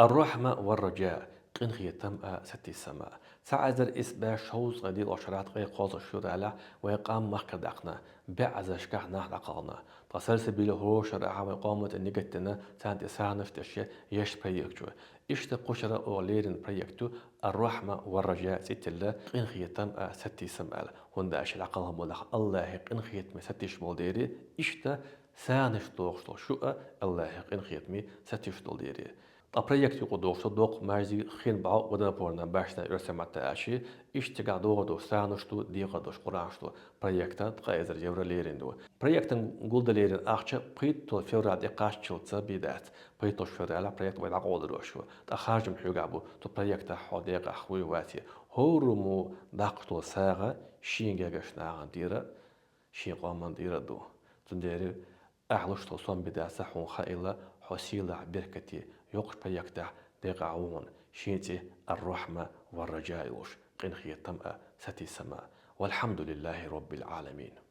الرحمة والرجاء قن خيتم ستي السماء تعذر إسبا شوز غدي الأشرات غي قوز الشرالة ويقام مخكد أقنا بعز شكحنا لقالنا تصل سبيل هو شرعها وقامة النجتنا تانت إسانة في الشيء يش بريكتو إشت قشرة أوليرن بريكتو الرحمة والرجاء ست الله قن خيتم ستي السماء هنداش العقلهم ولا الله قن خيتم ستي شمال إشت سانش دوغ شو الله قن خيتمي ستي شمال ديري البروجكت يقودو صدق مارزي خين باو ودا بورنا باشنا يرسم التاشي اشتغا دو سانشتو ديقا دوش قرانشتو بروجكتا تقايزر جورا ليرندو بروجكتا نقول ليرن اخشا بريتو فيورا ديقاش تشلتسا بيدات بريتو شفيورا على بروجكت ويلا قودروشو تخارج محيوغابو تو بروجكتا حوديقا خوي واتي هورمو داقتو ساغا شينجا غشنا ديرا شين قومان ديرا دو تنديري أعلوش توصون بدا سحون خائلة حسيلة بركتي يوقش بيكتح دقعون شيتي الرحمة والرجاء قنخية تمأ ستي سماء والحمد لله رب العالمين.